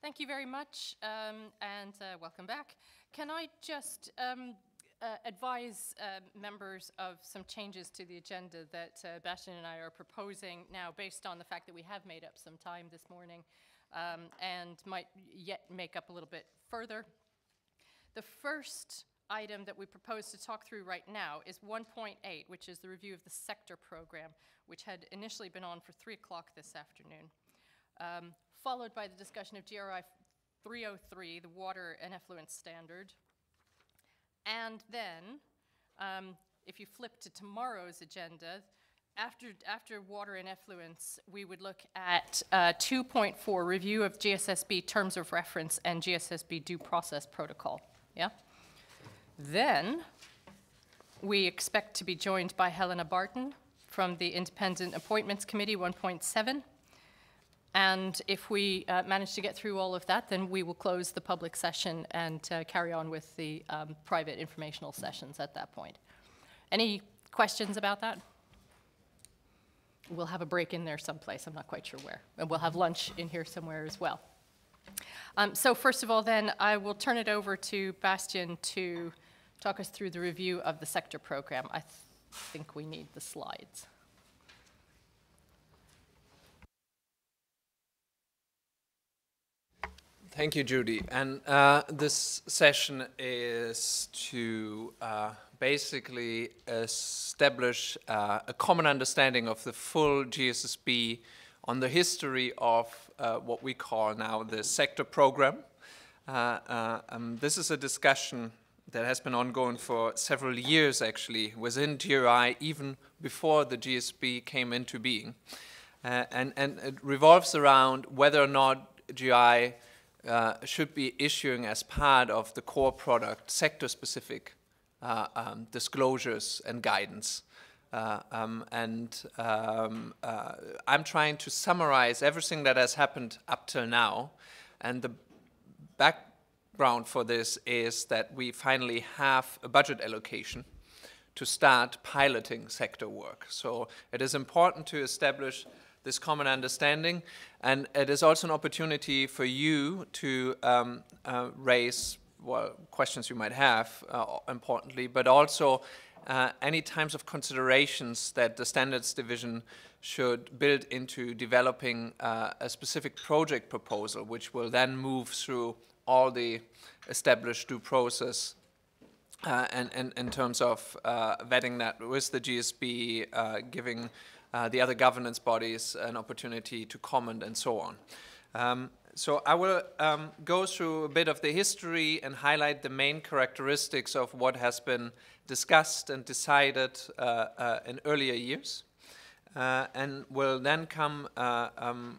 Thank you very much, and welcome back. Can I just advise members of some changes to the agenda that Bastian and I are proposing now, based on the fact that we have made up some time this morning and might yet make up a little bit further. The first item that we propose to talk through right now is 1.8, which is the review of the sector program, which had initially been on for 3 o'clock this afternoon. Followed by the discussion of GRI 303, the Water and Effluent Standard. And then, if you flip to tomorrow's agenda, after Water and Effluents, we would look at 2.4, review of GSSB Terms of Reference and GSSB Due Process Protocol. Yeah? Then, we expect to be joined by Helena Barton from the Independent Appointments Committee, 1.7. And if we manage to get through all of that, then we will close the public session and carry on with the private informational sessions at that point. Any questions about that? We'll have a break in there someplace, I'm not quite sure where. And we'll have lunch in here somewhere as well. So first of all then, I will turn it over to Bastian to talk us through the review of the sector program. I think we need the slides. Thank you, Judy. And this session is to basically establish a common understanding of the full GSSB on the history of what we call now the sector program. This is a discussion that has been ongoing for several years, actually, within GRI, even before the GSB came into being. And it revolves around whether or not GRI should be issuing as part of the core product sector-specific disclosures and guidance. I'm trying to summarize everything that has happened up till now, and the background for this is that we finally have a budget allocation to start piloting sector work. So it is important to establish this common understanding, and it is also an opportunity for you to raise questions you might have, importantly, but also any types of considerations that the standards division should build into developing a specific project proposal, which will then move through all the established due process and in terms of vetting that with the GSB, giving the other governance bodies an opportunity to comment and so on. So I will go through a bit of the history and highlight the main characteristics of what has been discussed and decided in earlier years. And will then come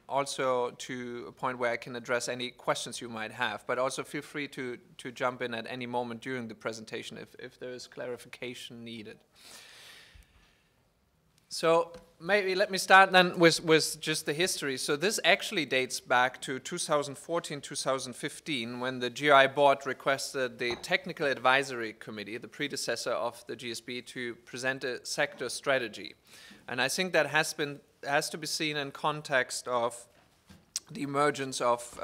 also to a point where I can address any questions you might have, but also feel free to jump in at any moment during the presentation if there is clarification needed. So maybe let me start then with just the history. So this actually dates back to 2014-2015 when the GRI board requested the Technical Advisory Committee, the predecessor of the GSB, to present a sector strategy. And I think that has to be seen in context of the emergence of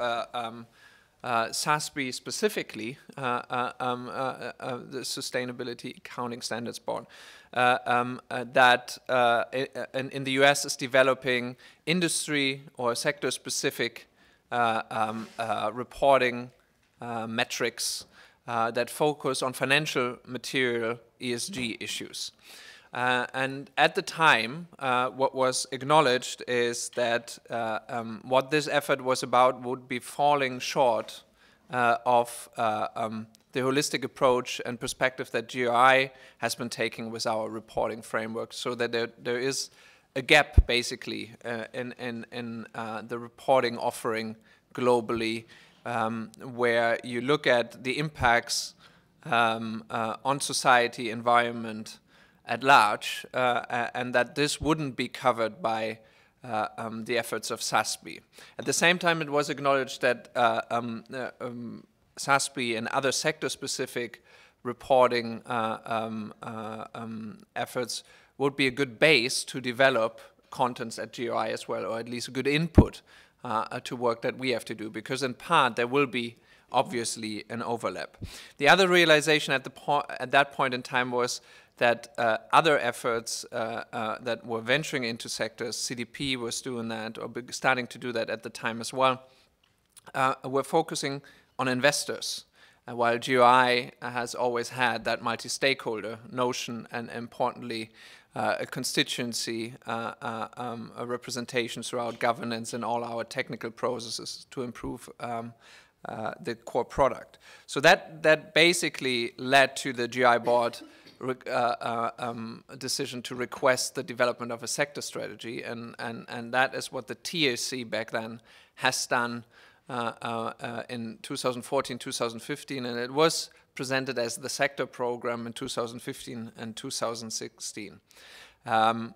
SASB specifically, the Sustainability Accounting Standards Board, that in the US is developing industry or sector-specific reporting metrics that focus on financial material ESG issues. And at the time, what was acknowledged is that what this effort was about would be falling short of the holistic approach and perspective that GRI has been taking with our reporting framework, so that there is a gap, basically, in the reporting offering globally, where you look at the impacts on society, environment, at large, and that this wouldn't be covered by the efforts of SASB. At the same time, it was acknowledged that SASB and other sector-specific reporting efforts would be a good base to develop contents at GRI as well, or at least a good input to work that we have to do, because in part there will be obviously an overlap. The other realization at that point in time was that other efforts that were venturing into sectors, CDP was doing that, or starting to do that at the time as well, were focusing on investors. While GRI has always had that multi-stakeholder notion, and importantly, a constituency, a representation throughout governance and all our technical processes to improve the core product. So that basically led to the GI board decision to request the development of a sector strategy, and that is what the TAC back then has done in 2014, 2015, and it was presented as the sector program in 2015 and 2016. I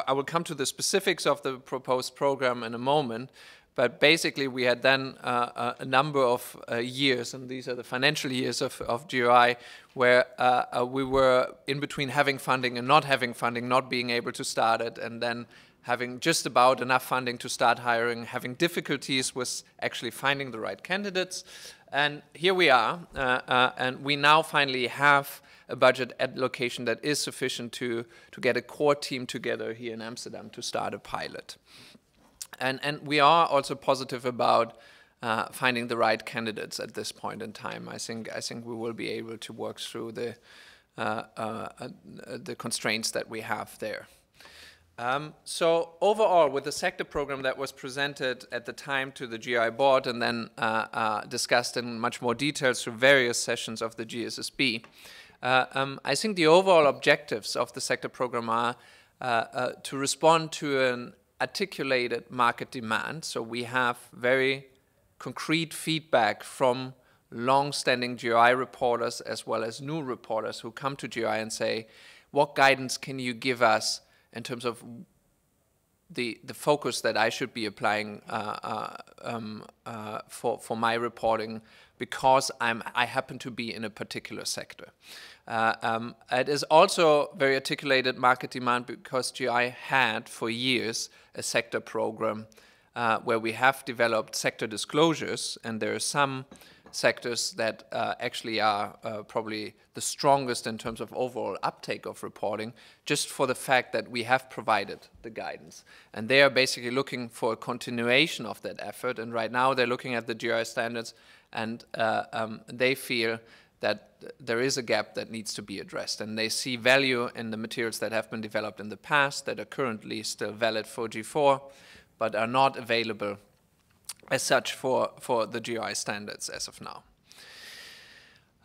will come to the specifics of the proposed program in a moment, but basically we had then a number of years, and these are the financial years of GRI, where we were in between having funding and not having funding, not being able to start it, and then having just about enough funding to start hiring, having difficulties with actually finding the right candidates. And here we are, and we now finally have a budget allocation that is sufficient to get a core team together here in Amsterdam to start a pilot. And we are also positive about finding the right candidates at this point in time. I think we will be able to work through the constraints that we have there. So overall, with the sector program that was presented at the time to the GI board and then discussed in much more detail through various sessions of the GSSB, I think the overall objectives of the sector program are to respond to an articulated market demand. So we have very concrete feedback from long-standing GRI reporters as well as new reporters who come to GRI and say, what guidance can you give us in terms of the focus that I should be applying for my reporting, because I happen to be in a particular sector. It is also very articulated market demand because GI had for years a sector program where we have developed sector disclosures, and there are some sectors that actually are probably the strongest in terms of overall uptake of reporting, just for the fact that we have provided the guidance. And they are basically looking for a continuation of that effort, and right now they're looking at the GRI standards, and they feel that there is a gap that needs to be addressed, and they see value in the materials that have been developed in the past that are currently still valid for G4, but are not available as such for the GRI standards as of now.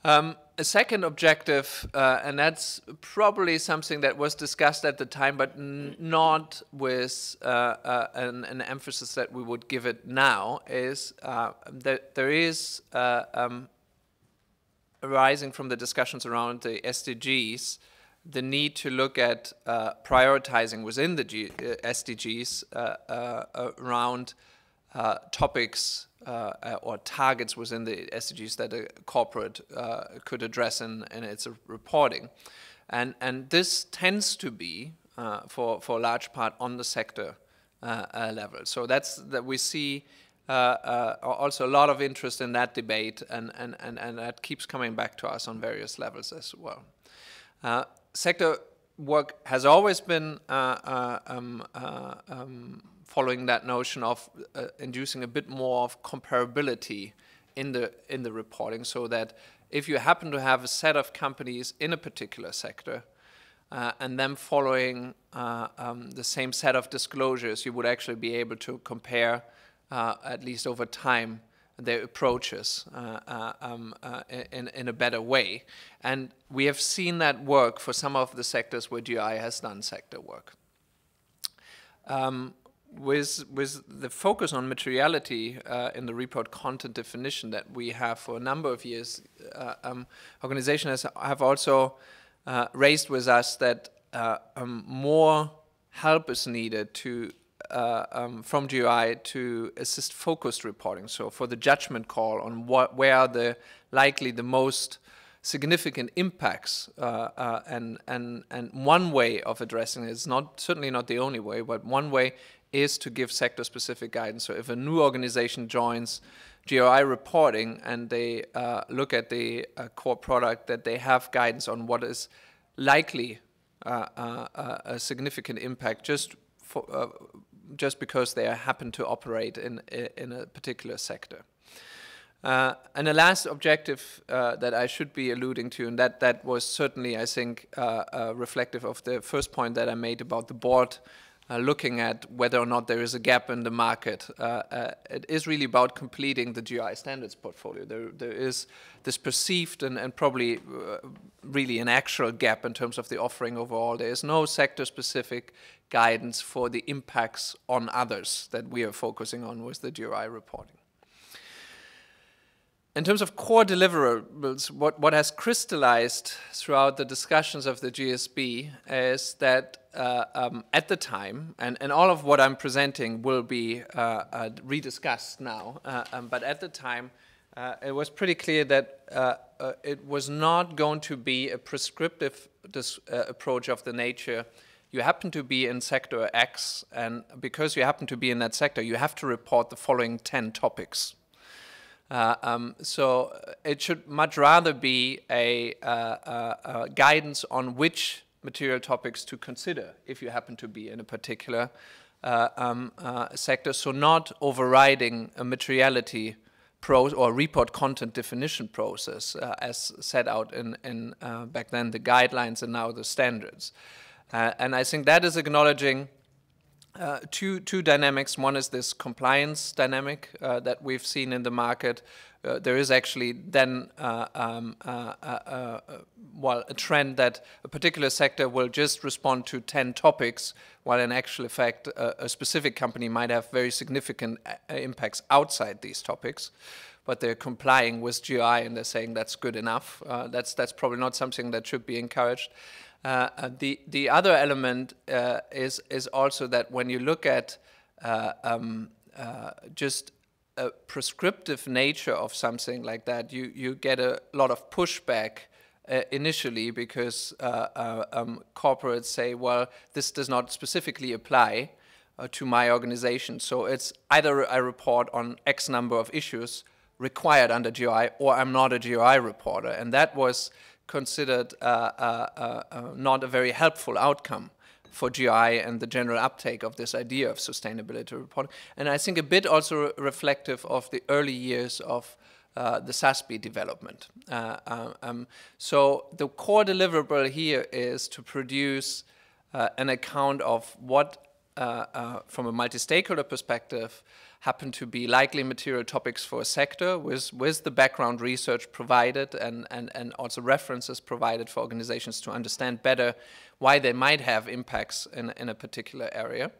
A second objective, and that's probably something that was discussed at the time, but not with an emphasis that we would give it now, is that there is, arising from the discussions around the SDGs, the need to look at prioritizing within the SDGs around topics or targets within the SDGs that a corporate could address in its reporting. And this tends to be, for a large part, on the sector level. So that we see also a lot of interest in that debate, and that keeps coming back to us on various levels as well. Sector work has always been following that notion of inducing a bit more of comparability in the reporting, so that if you happen to have a set of companies in a particular sector and them following the same set of disclosures, you would actually be able to compare, at least over time, their approaches in a better way. And we have seen that work for some of the sectors where GI has done sector work. With the focus on materiality in the report content definition that we have for a number of years, organizations have also raised with us that more help is needed to from GRI to assist focused reporting. So for the judgment call on where are the likely the most significant impacts, and one way of addressing it is certainly not the only way, but one way is to give sector-specific guidance. So if a new organization joins GRI reporting and they look at the core product, that they have guidance on what is likely a significant impact just because they happen to operate in a particular sector. And the last objective that I should be alluding to, and that was certainly, I think, reflective of the first point that I made about the board looking at whether or not there is a gap in the market. It is really about completing the GRI standards portfolio. There is this perceived and probably really an actual gap in terms of the offering overall. There is no sector-specific guidance for the impacts on others that we are focusing on with the GRI reporting. In terms of core deliverables, what has crystallized throughout the discussions of the GSB is that at the time, and all of what I'm presenting will be rediscussed now, but at the time it was pretty clear that it was not going to be a prescriptive approach of the nature. You happen to be in sector X, and because you happen to be in that sector, you have to report the following 10 topics. So it should much rather be a guidance on which material topics to consider if you happen to be in a particular sector. So not overriding a materiality or report content definition process as set out in back then the guidelines and now the standards. And I think that is acknowledging two dynamics. One is this compliance dynamic that we've seen in the market. There is actually then a trend that a particular sector will just respond to 10 topics, while in actual effect a specific company might have very significant impacts outside these topics. But they're complying with GRI and they're saying that's good enough. That's probably not something that should be encouraged. The other element is also that when you look at just a prescriptive nature of something like that, you get a lot of pushback initially because corporates say, well, this does not specifically apply to my organization. So it's either I report on X number of issues required under GRI, or I'm not a GRI reporter. And that was considered not a very helpful outcome for GRI and the general uptake of this idea of sustainability reporting. And I think a bit also reflective of the early years of the SASB development. So the core deliverable here is to produce an account of what, from a multi-stakeholder perspective, happen to be likely material topics for a sector with the background research provided and also references provided for organizations to understand better why they might have impacts in a particular area,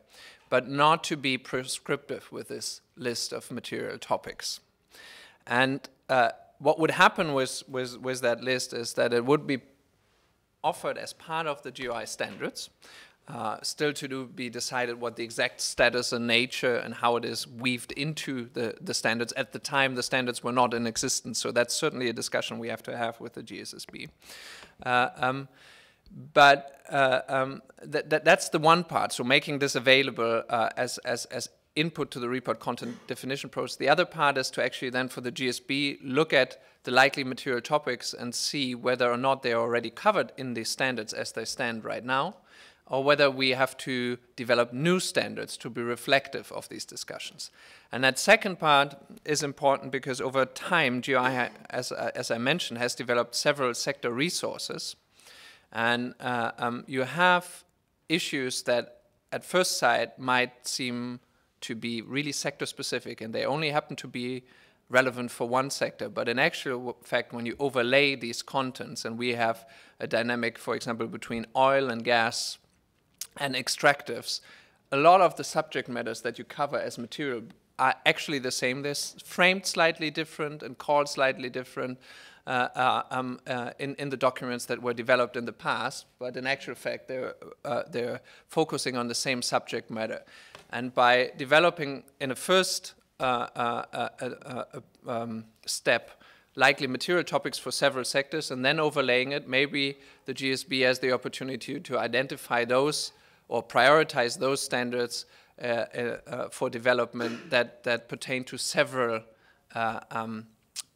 but not to be prescriptive with this list of material topics. And what would happen with that list is that it would be offered as part of the GRI standards, still to be decided what the exact status and nature and how it is weaved into the standards. At the time, the standards were not in existence, so that's certainly a discussion we have to have with the GSSB. That's the one part, so making this available as input to the report content definition process. The other part is to actually then for the GSB look at the likely material topics and see whether or not they are already covered in the standards as they stand right now, or whether we have to develop new standards to be reflective of these discussions. And that second part is important because over time, GRI, as I mentioned, has developed several sector resources. And you have issues that at first sight might seem to be really sector-specific, and they only happen to be relevant for one sector. But in actual fact, when you overlay these contents, and we have a dynamic, for example, between oil and gas and extractives, a lot of the subject matters that you cover as material are actually the same. They're framed slightly different and called slightly different in the documents that were developed in the past, but in actual fact, they're focusing on the same subject matter. And by developing in a first step likely material topics for several sectors, and then overlaying it, maybe the GSB has the opportunity to identify those or prioritize those standards for development that pertain to several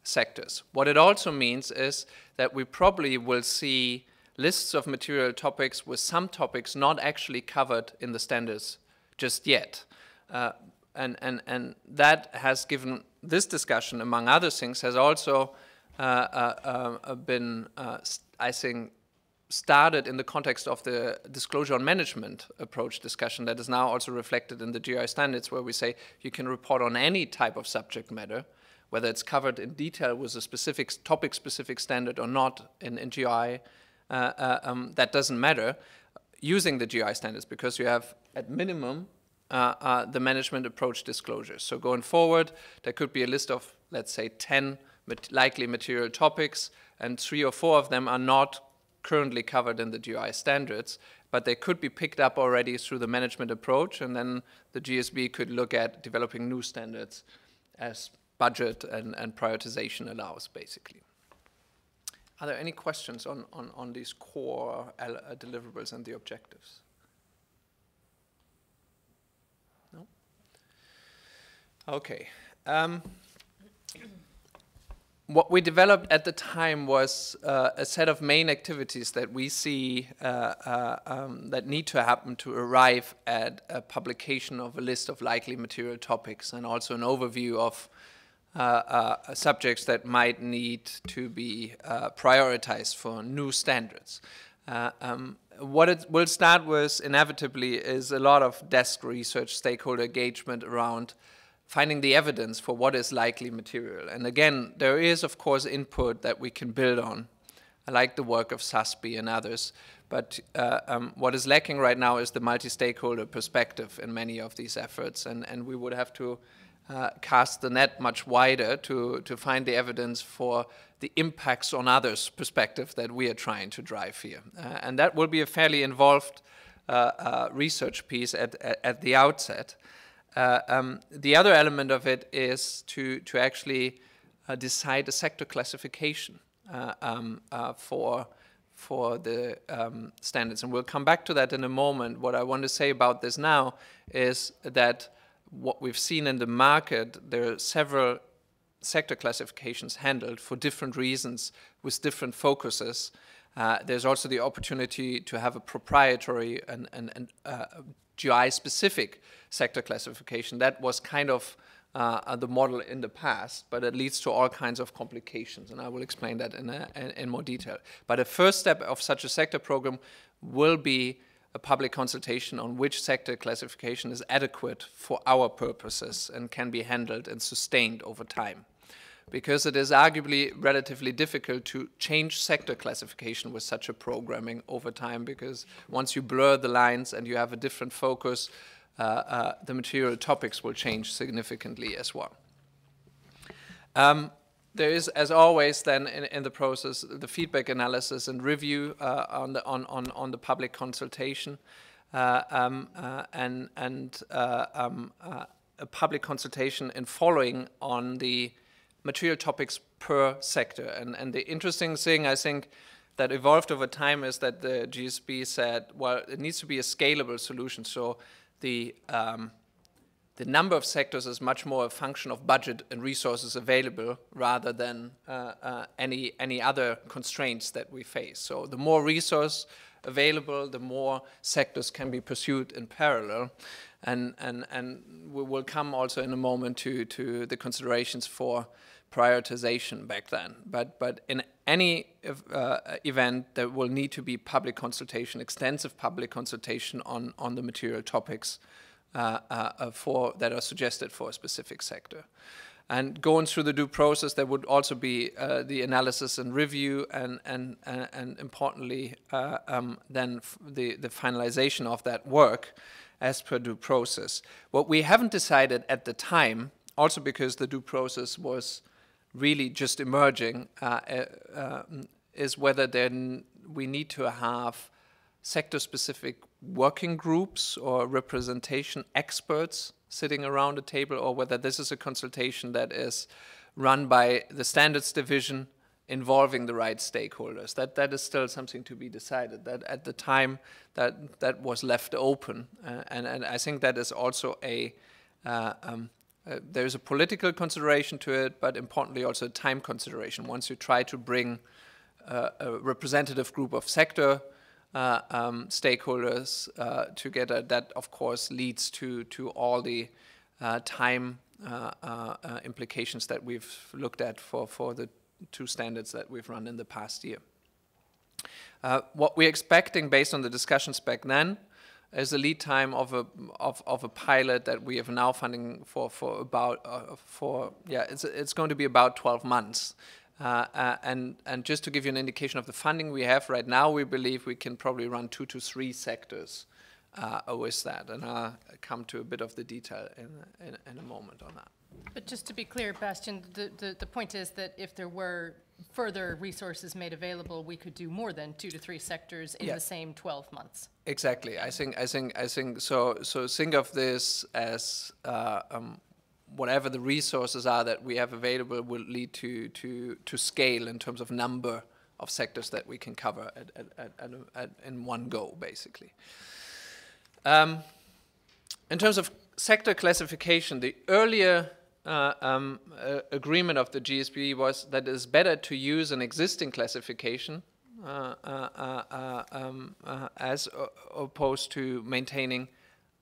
sectors. What it also means is that we probably will see lists of material topics with some topics not actually covered in the standards just yet. And that has given this discussion, among other things, has also been, I think, started in the context of the disclosure on management approach discussion that is now also reflected in the GRI standards, where we say you can report on any type of subject matter, whether it's covered in detail with a specific topic-specific standard or not in GRI, that doesn't matter, using the GRI standards, because you have, at minimum, the management approach disclosures. So going forward, there could be a list of, let's say, 10 likely material topics, and 3 or 4 of them are not currently covered in the GRI standards, but they could be picked up already through the management approach, and then the GSB could look at developing new standards as budget and prioritization allows, basically. Are there any questions on these core deliverables and the objectives? No? Okay. What we developed at the time was a set of main activities that we see that need to happen to arrive at a publication of a list of likely material topics, and also an overview of subjects that might need to be prioritized for new standards. What it will start with, inevitably, is a lot of desk research, stakeholder engagement around finding the evidence for what is likely material. And again, there is, of course, input that we can build on. I like the work of SASB and others, but what is lacking right now is the multi-stakeholder perspective in many of these efforts, and we would have to cast the net much wider to find the evidence for the impacts on others' perspective that we are trying to drive here. And that will be a fairly involved research piece at the outset. The other element of it is to actually decide a sector classification for the standards. And we'll come back to that in a moment. What I want to say about this now is that what we've seen in the market, there are several sector classifications handled for different reasons with different focuses. There's also the opportunity to have a proprietary and GI-specific sector classification. That was kind of the model in the past, but it leads to all kinds of complications, and I will explain that in more detail. But a first step of such a sector program will be a public consultation on which sector classification is adequate for our purposes and can be handled and sustained over time. Because it is arguably relatively difficult to change sector classification with such a programming over time, because once you blur the lines and you have a different focus, the material topics will change significantly as well. There is, as always, then in the process, the feedback analysis and review on the public consultation, and a public consultation in following on the material topics per sector. And the interesting thing, I think, that evolved over time is that the GSB said, well, it needs to be a scalable solution. So the number of sectors is much more a function of budget and resources available rather than any other constraints that we face. So the more resource available, the more sectors can be pursued in parallel. And we will come also in a moment to the considerations for prioritization back then. But in any event, there will need to be public consultation, extensive public consultation on the material topics that are suggested for a specific sector. And going through the due process, there would also be the analysis and review, and importantly, then the finalization of that work as per due process. What we haven't decided at the time, also because the due process was really just emerging, is whether then we need to have sector-specific working groups or representation experts sitting around a table, or whether this is a consultation that is run by the standards division involving the right stakeholders. That is still something to be decided. That at the time that was left open, and I think that is also there's a political consideration to it, but importantly also a time consideration. Once you try to bring a representative group of sector stakeholders together, that of course leads to all the time implications that we've looked at for the 2 standards that we've run in the past year. What we're expecting based on the discussions back then is a lead time of a pilot that we have now funding for about it's going to be about 12 months. And just to give you an indication of the funding we have right now, we believe we can probably run 2 to 3 sectors with that, and I'll come to a bit of the detail in a moment on that. But just to be clear, Bastian, the point is that if there were further resources made available, we could do more than 2 to 3 sectors in the same 12 months. Exactly. I think so. So think of this as whatever the resources are that we have available will lead to scale in terms of number of sectors that we can cover in one go, basically. In terms of sector classification, the earlier agreement of the GSB was that it's better to use an existing classification as opposed to maintaining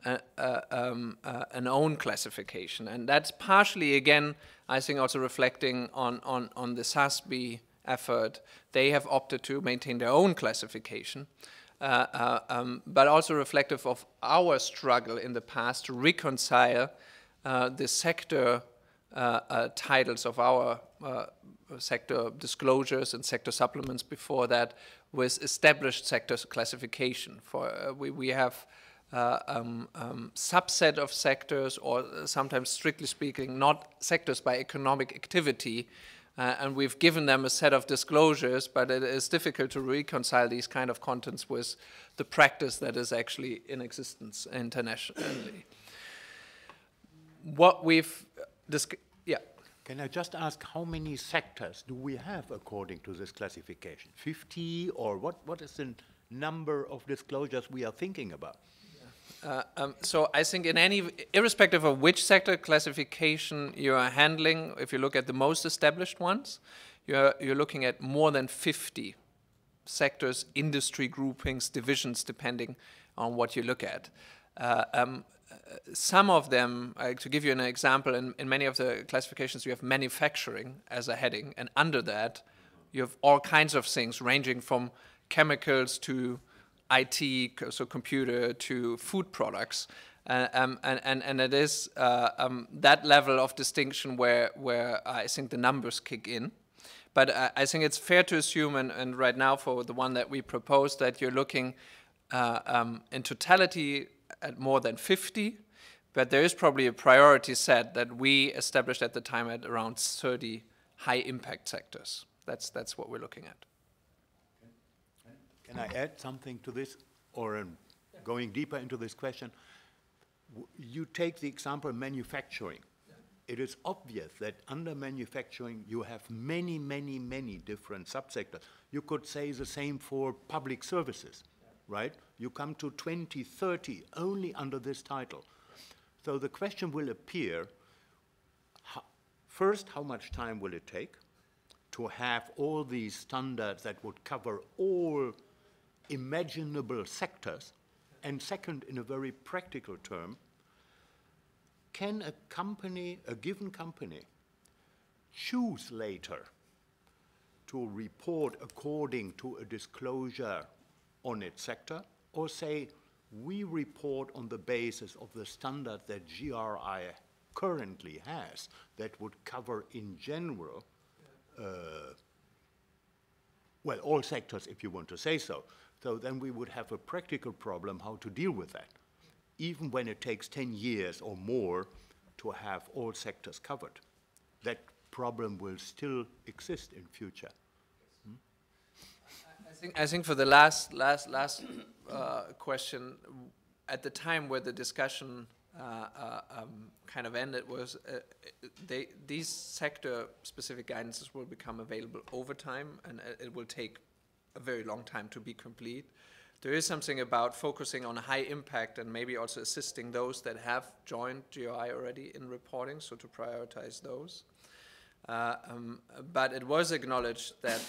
an own classification. And that's partially, again, I think also reflecting on the SASB effort. They have opted to maintain their own classification, but also reflective of our struggle in the past to reconcile the sector titles of our sector disclosures and sector supplements before that with established sector classification. We have subset of sectors, or sometimes strictly speaking not sectors by economic activity, and we've given them a set of disclosures, but it is difficult to reconcile these kind of contents with the practice that is actually in existence internationally. What we've Can I just ask, how many sectors do we have according to this classification? 50, or what is the number of disclosures we are thinking about? So I think irrespective of which sector classification you are handling, if you look at the most established ones, you're looking at more than 50 sectors, industry groupings, divisions, depending on what you look at. Some of them, to give you an example, in many of the classifications you have manufacturing as a heading, and under that you have all kinds of things ranging from chemicals to IT, so computer, to food products. And it is that level of distinction where I think the numbers kick in. But I think it's fair to assume, and right now for the one that we propose, that you're looking in totality at more than 50, but there is probably a priority set that we established at the time at around 30 high impact sectors. That's what we're looking at. Can I add something to this, or going deeper into this question? You take the example manufacturing. It is obvious that under manufacturing you have many, many, many different subsectors. You could say the same for public services, right? You come to 20, 30 only under this title. So the question will appear, first, how much time will it take to have all these standards that would cover all imaginable sectors? And second, in a very practical term, can a given company choose later to report according to a disclosure on its sector, or say, we report on the basis of the standard that GRI currently has that would cover in general, well, all sectors, if you want to say so. So then we would have a practical problem how to deal with that, even when it takes 10 years or more to have all sectors covered. That problem will still exist in future. I think for the last question, at the time where the discussion kind of ended was these sector-specific guidances will become available over time, and it will take a very long time to be complete. There is something about focusing on high impact and maybe also assisting those that have joined GRI already in reporting, so to prioritize those. But it was acknowledged that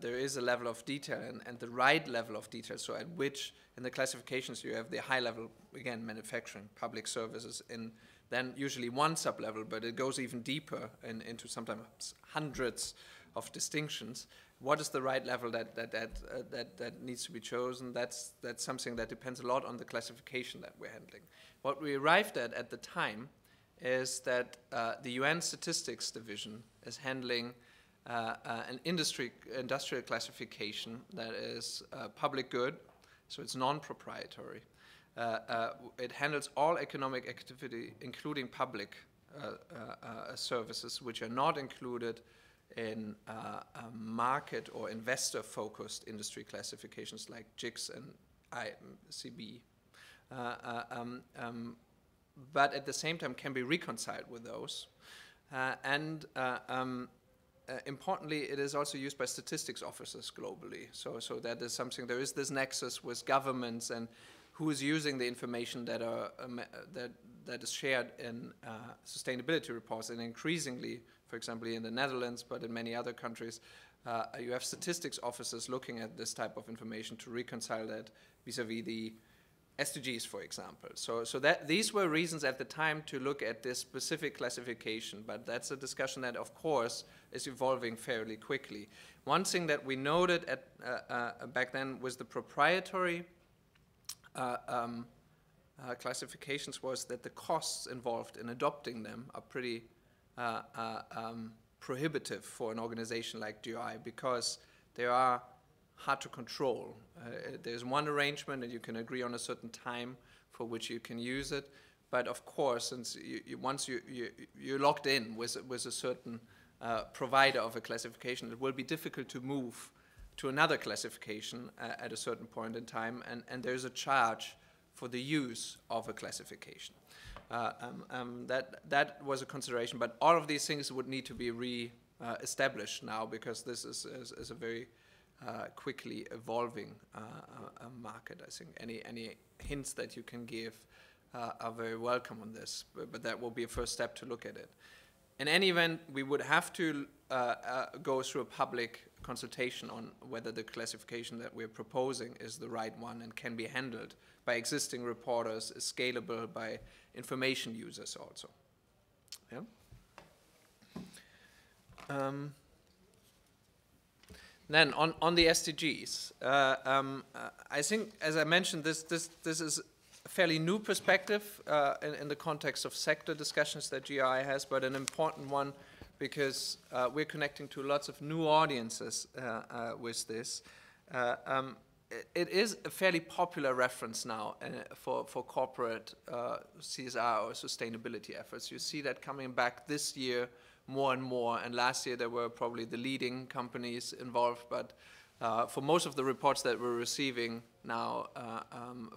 there is a level of detail and the right level of detail, so at which in the classifications you have the high level, again, manufacturing, public services, in then usually one sub-level, but it goes even deeper into sometimes hundreds of distinctions. What is the right level that needs to be chosen? That's something that depends a lot on the classification that we're handling. What we arrived at the time is that the UN Statistics Division is handling an industrial classification that is public good, so it's non-proprietary. It handles all economic activity, including public services, which are not included in market or investor-focused industry classifications like GICS and ICB. But at the same time can be reconciled with those. Importantly, it is also used by statistics officers globally. So that is something, there is this nexus with governments and who is using the information that is shared in sustainability reports. And increasingly, for example, in the Netherlands, but in many other countries, you have statistics officers looking at this type of information to reconcile that vis-a-vis the SDGs, for example. So that these were reasons at the time to look at this specific classification, but that's a discussion that, of course, is evolving fairly quickly. One thing that we noted back then was the proprietary classifications was that the costs involved in adopting them are pretty prohibitive for an organization like GRI because they are hard to control. There's one arrangement and you can agree on a certain time for which you can use it, but of course, since once you're locked in with a certain provider of a classification, it will be difficult to move to another classification at a certain point in time, and there's a charge for the use of a classification. That was a consideration, but all of these things would need to be re-established now because this is a very quickly evolving market. I think any hints that you can give are very welcome on this, but that will be a first step to look at it. In any event, we would have to go through a public consultation on whether the classification that we're proposing is the right one and can be handled by existing reporters, is scalable by information users also. Yeah. Then on the SDGs, I think, as I mentioned, this is a fairly new perspective in the context of sector discussions that GRI has, but an important one because we're connecting to lots of new audiences with this. It is a fairly popular reference now for corporate CSR or sustainability efforts. You see that coming back this year more and more, and last year there were probably the leading companies involved, but for most of the reports that we're receiving now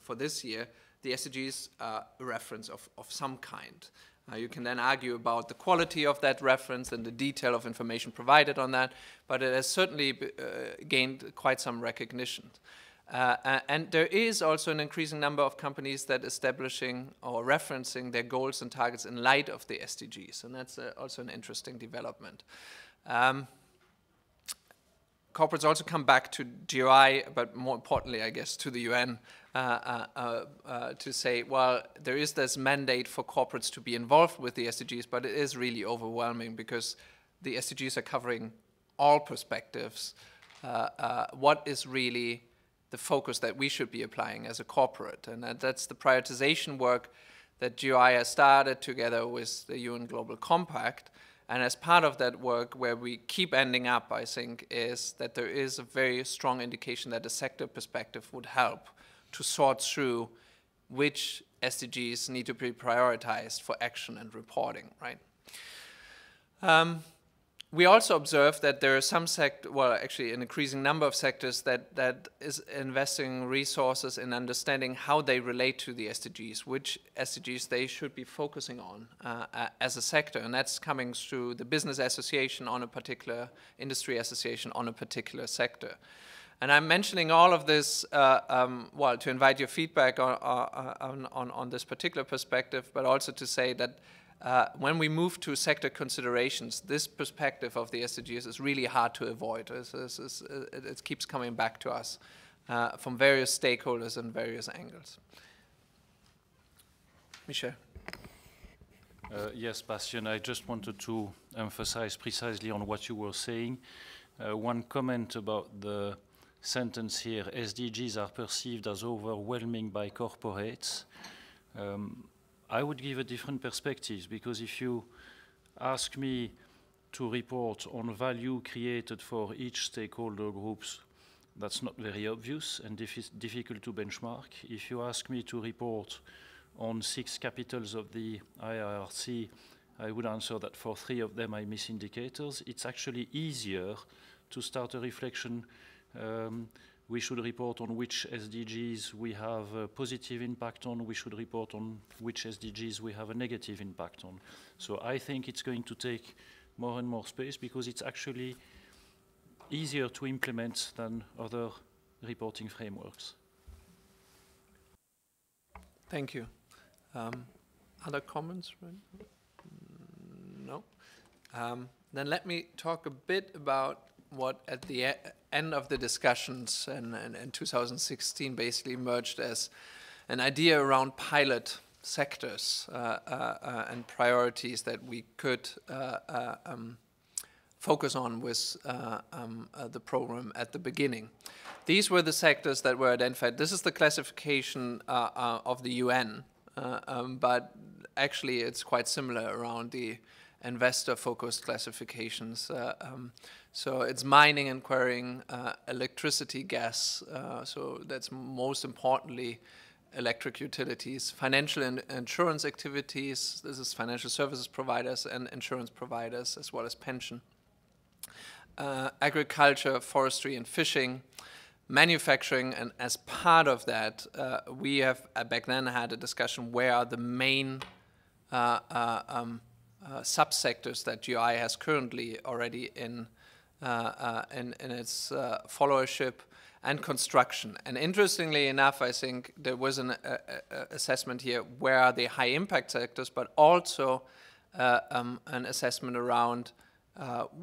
for this year, the SDGs are a reference of some kind. You can then argue about the quality of that reference and the detail of information provided on that, but it has certainly gained quite some recognition. And there is also an increasing number of companies that establishing or referencing their goals and targets in light of the SDGs, and that's also an interesting development. Corporates also come back to GRI, but more importantly, I guess, to the UN to say, well, there is this mandate for corporates to be involved with the SDGs, but it is really overwhelming because the SDGs are covering all perspectives. What is really the focus that we should be applying as a corporate? And that's the prioritization work that GRI has started together with the UN Global Compact. And as part of that work, where we keep ending up, I think, is that there is a very strong indication that a sector perspective would help to sort through which SDGs need to be prioritized for action and reporting, right? we also observe that there are some well, actually an increasing number of sectors that is investing resources in understanding how they relate to the SDGs, which SDGs they should be focusing on as a sector. And that's coming through the business association on a particular, industry association on a particular sector. And I'm mentioning all of this, well, to invite your feedback on this particular perspective, but also to say that when we move to sector considerations, this perspective of the SDGs is really hard to avoid. It keeps coming back to us from various stakeholders and various angles. Michel. Yes, Bastien, I just wanted to emphasize precisely on what you were saying. One comment about the sentence here, SDGs are perceived as overwhelming by corporates. I would give a different perspective, because if you ask me to report on value created for each stakeholder groups, that's not very obvious and difficult to benchmark. If you ask me to report on 6 capitals of the IRRC, I would answer that for 3 of them I miss indicators. It's actually easier to start a reflection. We should report on which SDGs we have a positive impact on. We should report on which SDGs we have a negative impact on. So I think it's going to take more and more space, because it's actually easier to implement than other reporting frameworks. Thank you. Other comments? No? Then let me talk a bit about what at the end of the discussions in 2016 basically emerged as an idea around pilot sectors and priorities that we could focus on with the program at the beginning. These were the sectors that were identified. This is the classification of the UN, but actually it's quite similar around the investor-focused classifications. So it's mining and quarrying, electricity, gas, so that's most importantly electric utilities, financial and insurance activities, this is financial services providers and insurance providers, as well as pension. Agriculture, forestry and fishing, manufacturing, and as part of that, we have back then had a discussion where are the main subsectors that GRI has currently already in its followership, and construction. And interestingly enough, I think there was an assessment here where are the high impact sectors, but also an assessment around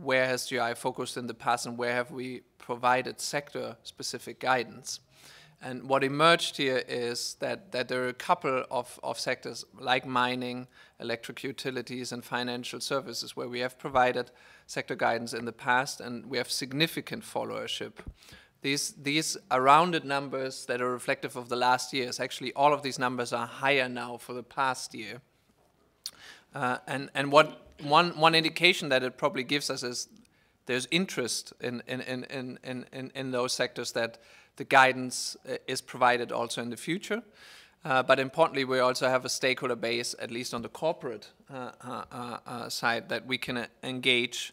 where has GRI focused in the past and where have we provided sector-specific guidance. And what emerged here is that there are a couple of sectors like mining, electric utilities, and financial services where we have provided sector guidance in the past, and we have significant followership. These are rounded numbers that are reflective of the last years. Actually, all of these numbers are higher now for the past year. And what one indication that it probably gives us is there's interest in those sectors, that the guidance is provided also in the future. But importantly, we also have a stakeholder base, at least on the corporate side, that we can engage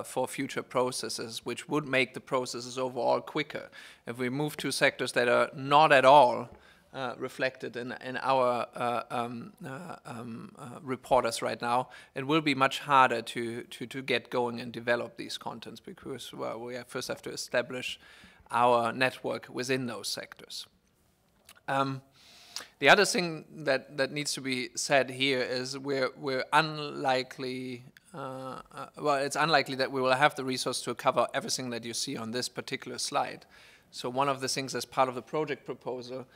for future processes, which would make the processes overall quicker. If we move to sectors that are not at all reflected in our reporters right now, it will be much harder to get going and develop these contents, because well, we first have to establish our network within those sectors. The other thing that needs to be said here is we're unlikely, well, it's unlikely that we will have the resource to cover everything that you see on this particular slide. So one of the things as part of the project proposal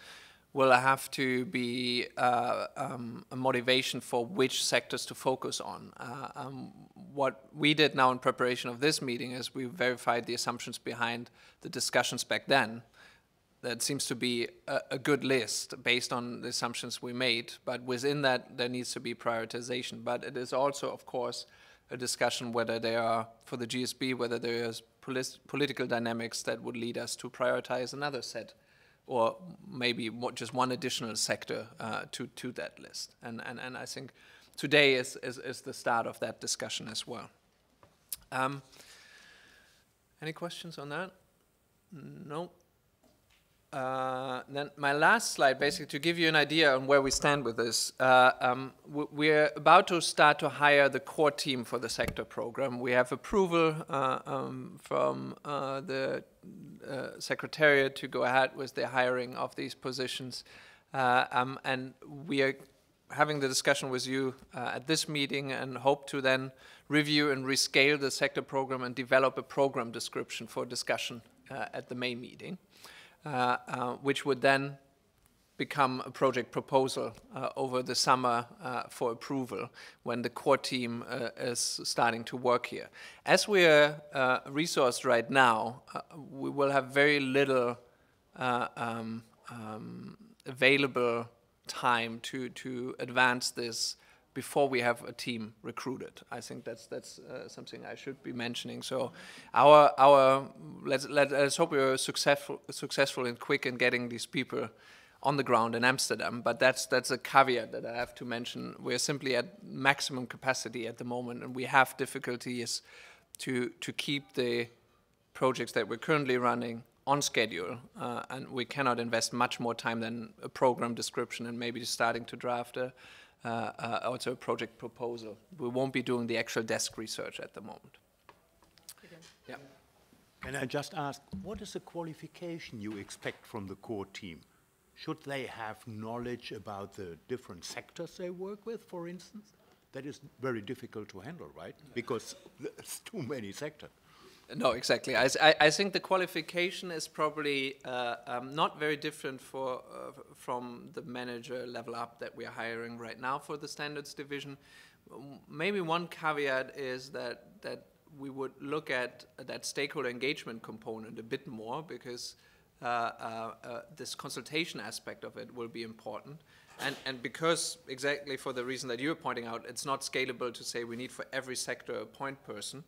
will have to be a motivation for which sectors to focus on. What we did now in preparation of this meeting is we verified the assumptions behind the discussions back then. That seems to be a good list based on the assumptions we made, but within that there needs to be prioritization. But it is also, of course, a discussion whether there are, for the GSB, whether there is political dynamics that would lead us to prioritize another set, or maybe just one additional sector to that list. And I think today is the start of that discussion as well. Any questions on that? No. Then my last slide, basically to give you an idea on where we stand with this. We're about to start to hire the core team for the sector program. We have approval from the Secretariat to go ahead with the hiring of these positions. And we are having the discussion with you at this meeting and hope to then review and rescale the sector program and develop a program description for discussion at the May meeting. Which would then become a project proposal over the summer for approval when the core team is starting to work here. As we are resourced right now, we will have very little available time to advance this before we have a team recruited. I think that's something I should be mentioning. So let's hope we are successful and quick in getting these people on the ground in Amsterdam. But that's a caveat that I have to mention. We're simply at maximum capacity at the moment, and we have difficulties to keep the projects that we're currently running on schedule, and we cannot invest much more time than a program description and maybe starting to draft also a project proposal. We won't be doing the actual desk research at the moment. Yeah. Can I just ask, what is the qualification you expect from the core team? Should they have knowledge about the different sectors they work with, for instance? That is very difficult to handle, right? Because there's too many sectors. No, exactly. I think the qualification is probably not very different from the manager level up that we are hiring right now for the standards division. Maybe one caveat is that we would look at that stakeholder engagement component a bit more, because this consultation aspect of it will be important. And because, exactly for the reason that you were pointing out, it's not scalable to say we need for every sector a point person.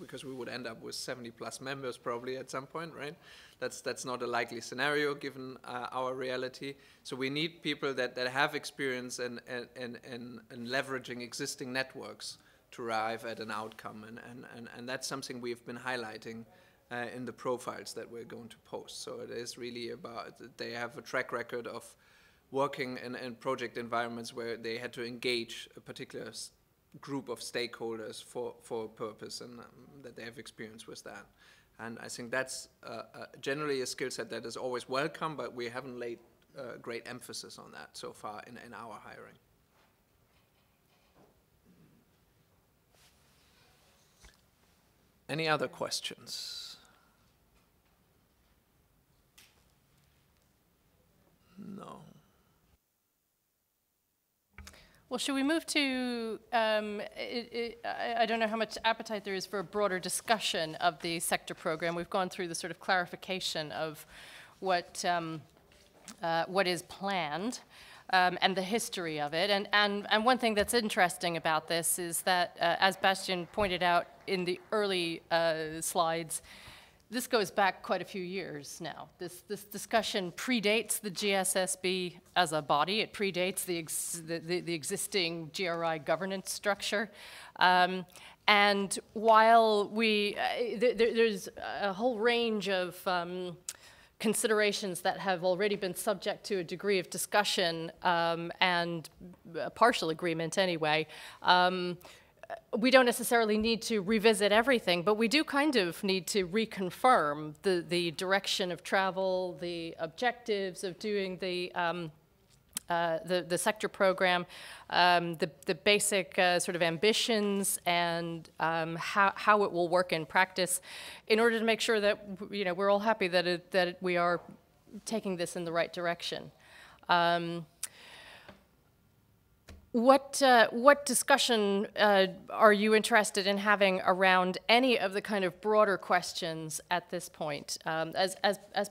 Because we would end up with 70+ members probably at some point, right? That's not a likely scenario given our reality. So we need people that have experience in leveraging existing networks to arrive at an outcome, and that's something we've been highlighting in the profiles that we're going to post. So it is really about, they have a track record of working in project environments where they had to engage a particular group of stakeholders for a purpose, and that they have experience with that. And I think that's generally a skill set that is always welcome, but we haven't laid great emphasis on that so far in our hiring. Any other questions? No. Well, should we move to, I don't know how much appetite there is for a broader discussion of the sector program. We've gone through the sort of clarification of what is planned and the history of it. And one thing that's interesting about this is that, as Bastian pointed out in the early slides, this goes back quite a few years now. This discussion predates the GSSB as a body. It predates the existing GRI governance structure. And while there's a whole range of considerations that have already been subject to a degree of discussion and a partial agreement anyway, we don't necessarily need to revisit everything, but we do kind of need to reconfirm the direction of travel, the objectives of doing the sector program, the basic sort of ambitions, and how it will work in practice, in order to make sure that we're all happy that we are taking this in the right direction. What discussion are you interested in having around any of the kind of broader questions at this point? As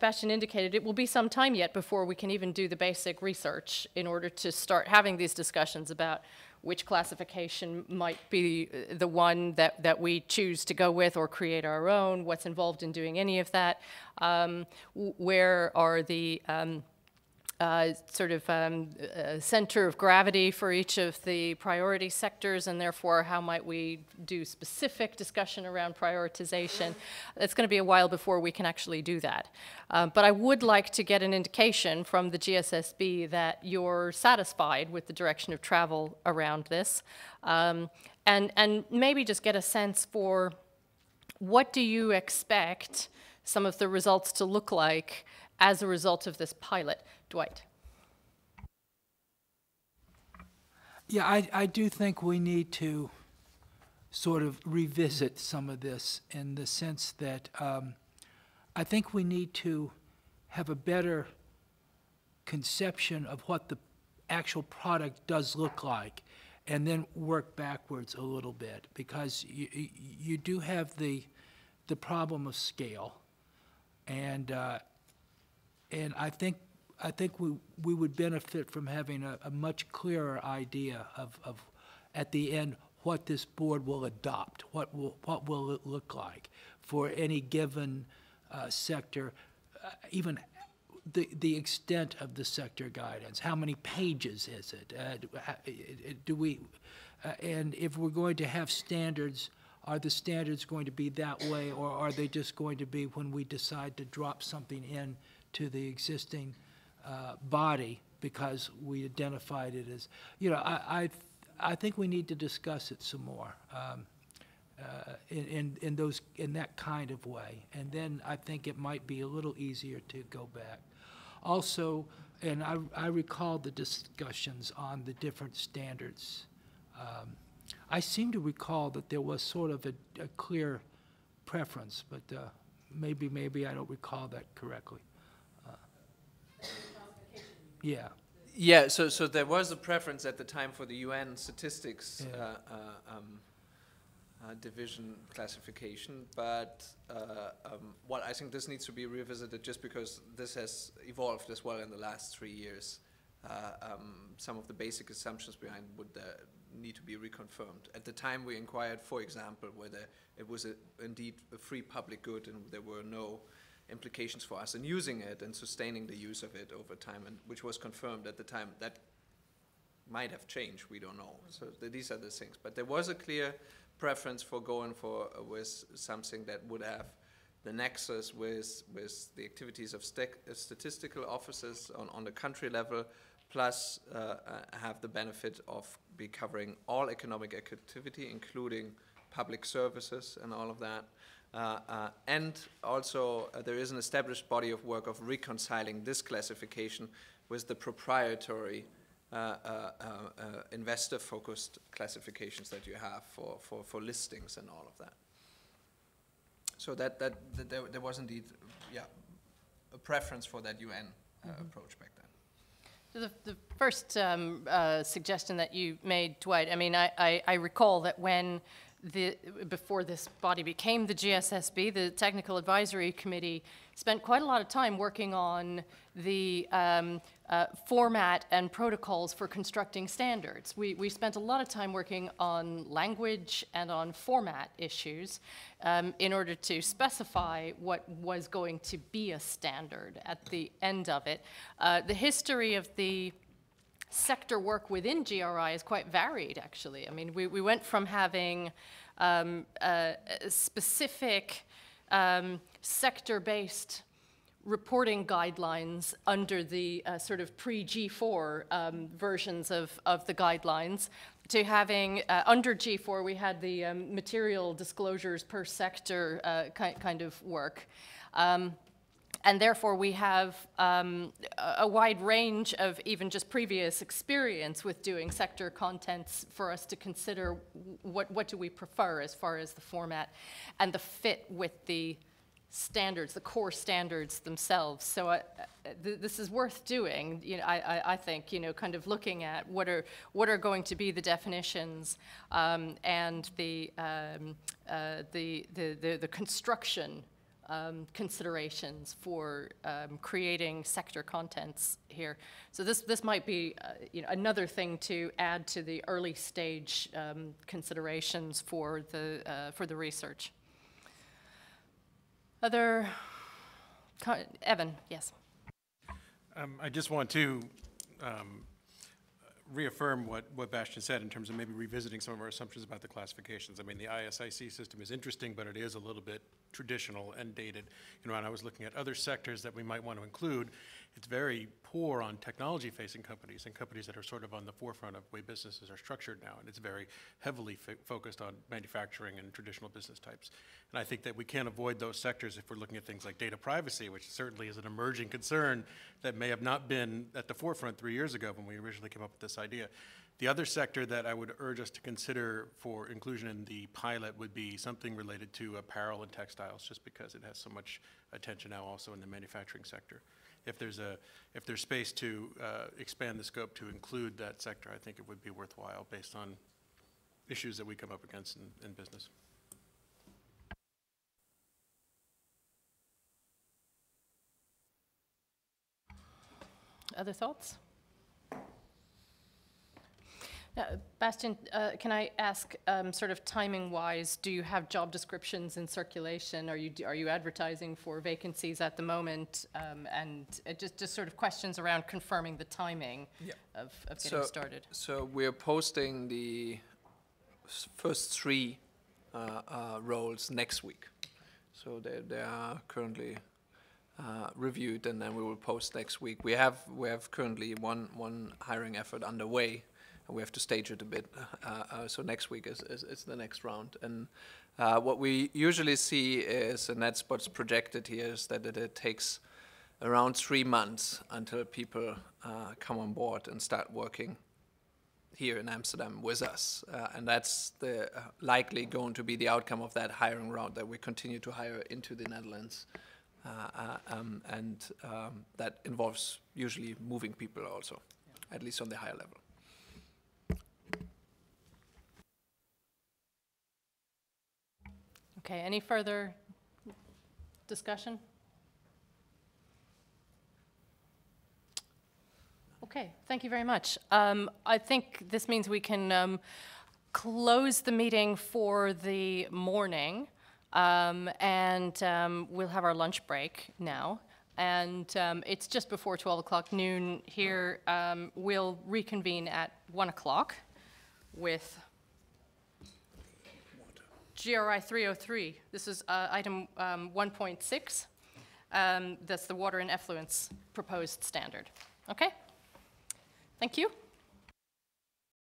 Bastian indicated, it will be some time yet before we can even do the basic research in order to start having these discussions about which classification might be the one that we choose to go with or create our own, what's involved in doing any of that, where are the sort of center of gravity for each of the priority sectors, and therefore how might we do specific discussion around prioritization. It's going to be a while before we can actually do that. But I would like to get an indication from the GSSB that you're satisfied with the direction of travel around this, and maybe just get a sense for what do you expect some of the results to look like as a result of this pilot. Dwight. Yeah, I do think we need to sort of revisit some of this in the sense that I think we need to have a better conception of what the actual product does look like and then work backwards a little bit, because you do have the problem of scale, and I think we would benefit from having a much clearer idea of at the end what this board will adopt, what will it look like for any given sector, even the extent of the sector guidance. How many pages is it? Do we, and if we're going to have standards, are the standards going to be that way, or are they just going to be when we decide to drop something in to the existing body because we identified it as, you know, I think we need to discuss it some more in that kind of way, and then I think it might be a little easier to go back. Also, and I recall the discussions on the different standards. I seem to recall that there was sort of a clear preference, but maybe I don't recall that correctly. Yeah. Yeah, so there was a preference at the time for the UN statistics division classification, but well, I think this needs to be revisited just because this has evolved as well in the last 3 years. Some of the basic assumptions behind would need to be reconfirmed. At the time we inquired, for example, whether it was indeed a free public good and there were no implications for us in using it and sustaining the use of it over time, and which was confirmed at the time. That might have changed, we don't know. So these are the things. But there was a clear preference for going for with something that would have the nexus with the activities of statistical offices on the country level, plus have the benefit of be covering all economic activity, including public services and all of that. And also there is an established body of work of reconciling this classification with the proprietary investor-focused classifications that you have for listings and all of that. So that there was indeed, yeah, a preference for that UN approach back then. So the first suggestion that you made, Dwight, I mean, I recall that when before this body became the GSSB, the Technical Advisory Committee spent quite a lot of time working on the format and protocols for constructing standards. We spent a lot of time working on language and on format issues in order to specify what was going to be a standard at the end of it. The history of the sector work within GRI is quite varied, actually. I mean, we went from having specific sector-based reporting guidelines under the sort of pre-G4 versions of the guidelines to having, under G4, we had the material disclosures per sector kind of work. And therefore, we have a wide range of even just previous experience with doing sector contents for us to consider what do we prefer as far as the format and the fit with the standards, the core standards themselves. So this is worth doing. You know, I think, you know, kind of looking at what are going to be the definitions and the construction considerations for creating sector contents here. So this might be you know, another thing to add to the early stage considerations for the research. Evan, yes. I just want to reaffirm what Bastian said in terms of maybe revisiting some of our assumptions about the classifications. I mean, the ISIC system is interesting, but it is a little bit traditional and dated. You know, and I was looking at other sectors that we might want to include. It's very poor on technology-facing companies and companies that are sort of on the forefront of the way businesses are structured now, and it's very heavily focused on manufacturing and traditional business types. And I think that we can't avoid those sectors if we're looking at things like data privacy, which certainly is an emerging concern that may have not been at the forefront 3 years ago when we originally came up with this idea. The other sector that I would urge us to consider for inclusion in the pilot would be something related to apparel and textiles, just because it has so much attention now also in the manufacturing sector. If there's space to expand the scope to include that sector, I think it would be worthwhile based on issues that we come up against in business. Other thoughts? Bastian, can I ask, sort of timing-wise, do you have job descriptions in circulation? Are you advertising for vacancies at the moment? And just sort of questions around confirming the timing of getting started. So we're posting the first 3 roles next week. So they are currently reviewed, and then we will post next week. We have currently one hiring effort underway. We have to stage it a bit, so next week is the next round. And what we usually see is, and that's what's projected here, is that it takes around 3 months until people come on board and start working here in Amsterdam with us. And that's likely going to be the outcome of that hiring round, that we continue to hire into the Netherlands. That involves usually moving people also, at least on the higher level. Okay, any further discussion? Okay, thank you very much. I think this means we can close the meeting for the morning, and we'll have our lunch break now. And it's just before 12 o'clock noon here. We'll reconvene at 1 o'clock with GRI 303. This is item 1.6. That's the water and effluents proposed standard. Okay? Thank you.